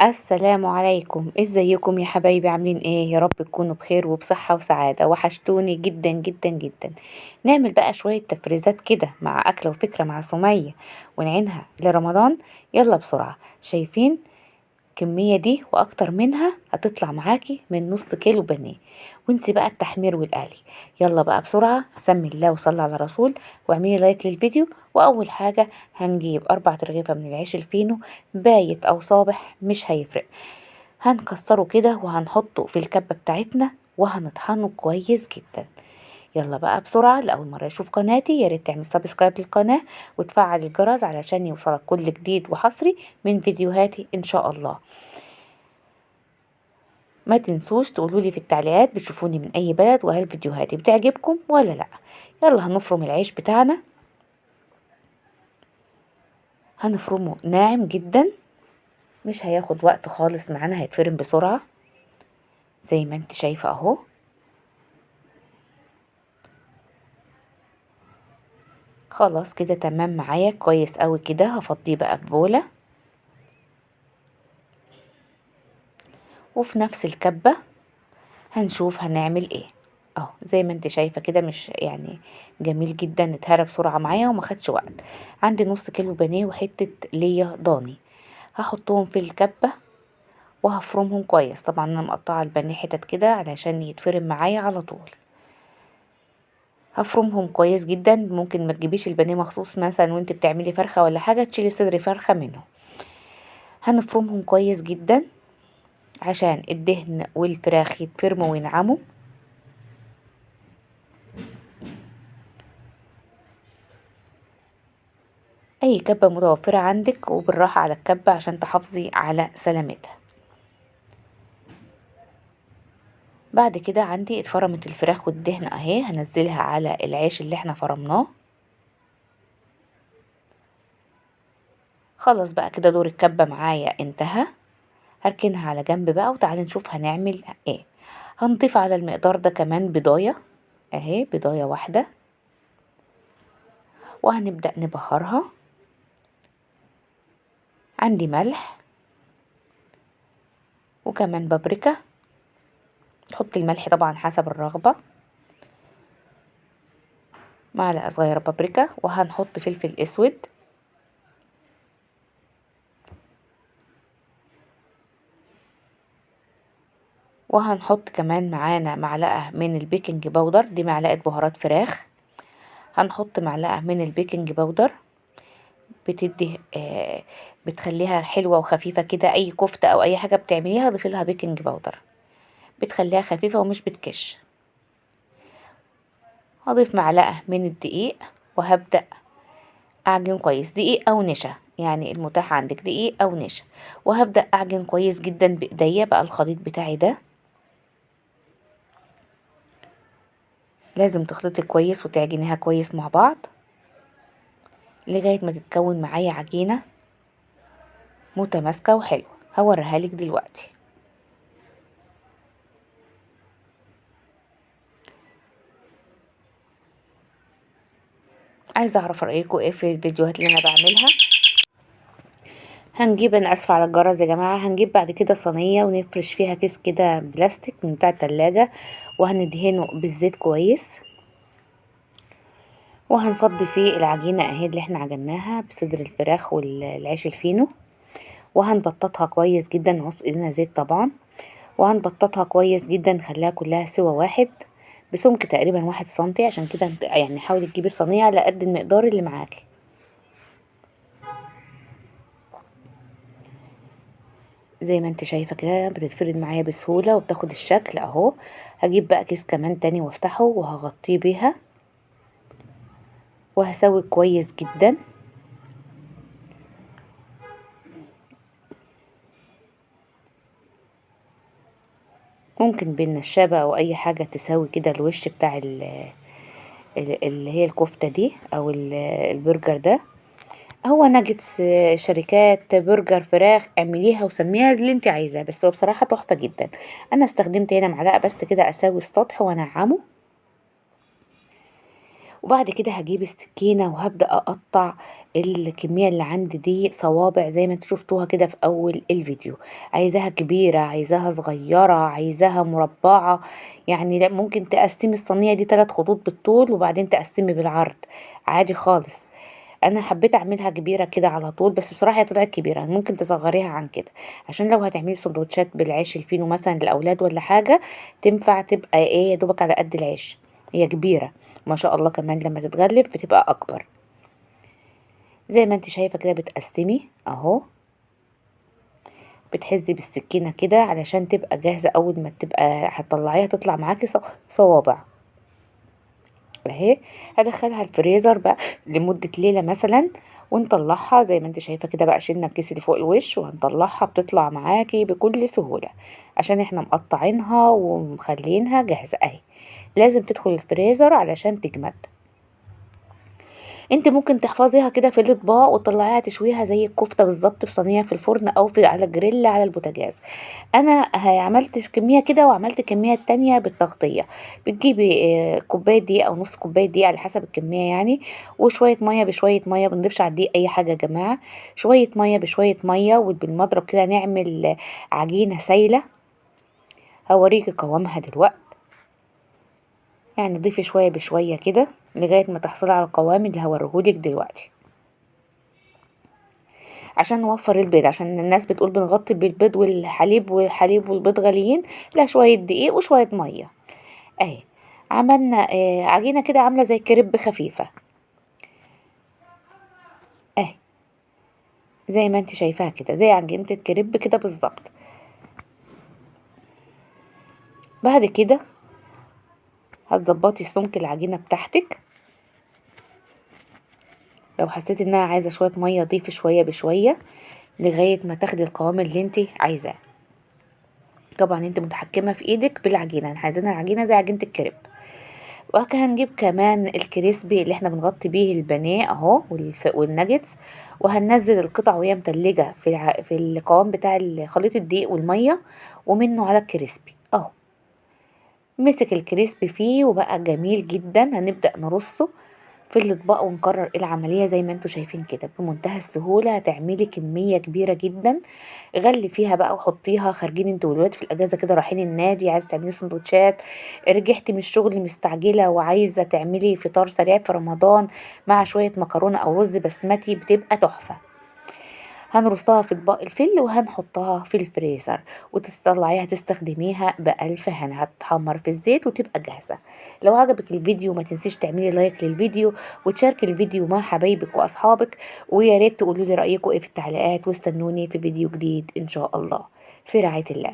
السلام عليكم، ازيكم يا حبايبي؟ عاملين ايه؟ يا رب تكونوا بخير وبصحة وسعادة. وحشتوني جدا جدا جدا. نعمل بقى شوية تفريزات كده مع أكلة وفكرة مع سمية ونعينها لرمضان. يلا بسرعة. شايفين الكمية دي وأكتر منها هتطلع معاكي من نص كيلو بانيه. وانسي بقى التحمير والقلي. يلا بقى بسرعة، سمي الله وصلي على الرسول واعملي لايك للفيديو. وأول حاجة هنجيب 4 رغيفة من العيش الفينو، بايت أو صابح مش هيفرق. هنكسره كده وهنحطه في الكبة بتاعتنا وهنطحنه كويس جدا. يلا بقى بسرعة، لأول مرة يشوف قناتي ياريت تعمل سبسكرايب للقناة وتفعل الجرس علشان يوصلك كل جديد وحصري من فيديوهاتي إن شاء الله. ما تنسوش تقولولي في التعليقات بتشوفوني من أي بلد وهل فيديوهاتي بتعجبكم ولا لأ. يلا هنفرم العيش بتاعنا، هنفرمه ناعم جدا، مش هياخد وقت خالص معانا، هيتفرم بسرعة زي ما انت شايفة اهو. خلاص كده تمام معايا كويس قوي كده. هفضيه بقى في بولة، وفي نفس الكبة هنشوف هنعمل ايه. اهو زي ما انت شايفة كده، مش يعني جميل جدا، اتهرى بسرعة معايا وما خدش وقت. عندي نص كيلو بانيه وحتة ليا ضاني، هحطهم في الكبة وهفرمهم كويس. طبعا انا مقطعة البانيه حتت كده علشان يتفرم معايا على طول. هفرمهم كويس جدا. ممكن ما تجيبيش البانيه مخصوص مثلا وانت بتعملي فرخة ولا حاجة، تشيلي صدر فرخة منه. هنفرمهم كويس جدا عشان الدهن والفراخ يتفرموا وينعموا. اي كبة متوفرة عندك، وبالراحة على الكبة عشان تحافظي على سلامتها. بعد كده عندي اتفرمت الفراخ والدهن اهي، هنزلها على العيش اللي احنا فرمناه. خلاص بقى كده دور الكبة معايا انتهى. هركنها على جنب بقى وتعالي نشوف هنعمل ايه. هنضيف على المقدار ده كمان بضاية اهي، بضاية واحدة، وهنبدأ نبهرها. عندي ملح وكمان بابريكا، تحطي الملح طبعا حسب الرغبة. معلقة صغيرة بابريكا، وهنحط فلفل اسود، وهنحط كمان معانا معلقة من البيكنج باودر، دي معلقة بهارات فراخ. هنحط معلقة من البيكنج باودر، بتدي بتخليها حلوة وخفيفة كده. اي كفتة او اي حاجة بتعمليها ضيفي لها بيكنج باودر، بتخليها خفيفة ومش بتكش. هضيف معلقة من الدقيق وهبدأ اعجن كويس، دقيق او نشا يعني المتاح عندك، دقيق او نشا. وهبدأ اعجن كويس جدا بايديا بقى الخليط بتاعي ده. لازم تخلطي كويس وتعجنيها كويس مع بعض لغاية ما تتكون معايا عجينة متماسكة وحلوة. هوريها لك دلوقتي. عايزة اعرف رأيكم ايه في الفيديوهات اللي انا بعملها. هنجيب، انا اسفة على الجرس يا جماعة، هنجيب بعد كده صينية ونفرش فيها كيس كده بلاستيك من بتاع التلاجة، وهندهنه بالزيت كويس، وهنفضي فيه العجينة اهي اللي احنا عجناها بصدر الفراخ والعيش الفينو. وهنبططها كويس جدا، نقص ايدينا زيت طبعا، وهنبططها كويس جدا نخليها كلها سوا واحد بسمك تقريبا 1 سنتي. عشان كده يعني حاولي تجيبي الصينية على قد المقدار اللي معاكي. زي ما انت شايفة كده بتتفرد معايا بسهولة وبتاخد الشكل اهو. هجيب بقى كيس كمان تاني وافتحه وهغطيه بيها وهسوي كويس جدا. ممكن بالنشابة او اي حاجة تسوي كده الوش بتاع اللي هي الكفتة دي او البرجر ده. هو ناجتس، شركات برجر فراخ، اعمليها وسميها اللي انت عايزاه، بس هو بصراحة تحفة جدا. انا استخدمت هنا معلقة بس كده اساوي السطح وانعمه. وبعد كده هجيب السكينة وهبدأ أقطع الكمية اللي عندي دي صوابع زي ما انتوا شفتوها كده في أول الفيديو. عايزاها كبيرة، عايزاها صغيرة، عايزاها مربعة، يعني ممكن تقسمي الصينية دي 3 خطوط بالطول وبعدين تقسمي بالعرض عادي خالص. انا حبيت اعملها كبيره كده على طول، بس بصراحه هي طلعت كبيره، ممكن تصغريها عن كده عشان لو هتعملي سندوتشات بالعيش الفينو مثلا للاولاد ولا حاجه، تنفع تبقى ايه يا دوبك على قد العيش. هي كبيره ما شاء الله، كمان لما تتغلف بتبقى اكبر. زي ما انت شايفه كده بتقسمي اهو، بتحزي بالسكينه كده علشان تبقى جاهزه، اول ما تبقى هتطلعيها تطلع معاكي صوابع اهي. هدخلها الفريزر بقى لمدة ليلة مثلا، ونطلعها زي ما انت شايفة كده بقى. شلنا الكيس اللي فوق الوش وهنطلعها بتطلع معاكي بكل سهولة، عشان احنا مقطعينها ومخلينها جاهزة اهي. لازم تدخل الفريزر علشان تجمد. انت ممكن تحفظيها كده في الاطباق وتطلعيها تشويها زي الكفتة بالظبط في صينية في الفرن او في على الجريل على البوتاجاز. انا عملت كميه كده وعملت كميه تانية بالتغطيه. بتجيبي كوبايه دقيق او نص كوبايه دقيق على حسب الكميه يعني، وشويه ميه بشويه ميه، بنضيفش على الدقيق اي حاجه يا جماعه. شويه ميه بشويه ميه وبالمضرب كده نعمل عجينه سايله. هوريكي قوامها دلوقتي. يعني ضيفي شويه بشويه كده لغايه ما تحصلي على القوام اللي هوريهولك دلوقتي. عشان نوفر البيض، عشان الناس بتقول بنغطي بالبيض والحليب، والحليب والبيض غاليين. لا، شويه دقيق وشويه ميه اهي. عملنا عجينة كده عاملة زي كريب خفيفة اهي، زي ما انت شايفاها كده زي عجينة الكريب كده بالظبط. بعد كده هتظبطي سمك العجينة بتاعتك. لو حسيت انها عايزة شوية مية ضيفي شوية بشوية لغاية ما تاخدي القوام اللي انت عايزاه. طبعا انت متحكمة في ايدك بالعجينة، احنا عايزينها العجينة زي عجينة الكريب. وهنجيب كمان الكريسبي اللي احنا بنغطي بيه البانيه اهو والناجتس، وهننزل القطع وهي متلجة في القوام بتاع خليط الدقيق والمية، ومنه على الكريسبي اهو. مسك الكريسبي فيه وبقى جميل جدا. هنبدأ نرصه في الاطباق ونكرر العملية زي ما انتوا شايفين كده بمنتهى السهولة. هتعملي كمية كبيرة جدا، غلي فيها بقى وحطيها. خارجين انتوا والولاد في الاجازة كده رايحين النادي، عايزة تعملي سندوتشات، رجعتي من الشغل مستعجلة وعايزة تعملي فطار سريع في رمضان مع شوية مكرونة او رز بسمتي، بتبقى تحفة. هنرصها في اطباق الفل وهنحطها في الفريزر، وتطلعيها تستخدميها بألف هنا. هتحمر في الزيت وتبقى جاهزة. لو عجبك الفيديو ما تنسيش تعملي لايك للفيديو وتشاركي الفيديو مع حبايبك واصحابك، ويا ريت تقولوا لي رأيكم ايه في التعليقات، واستنوني في فيديو جديد ان شاء الله. في رعاية الله.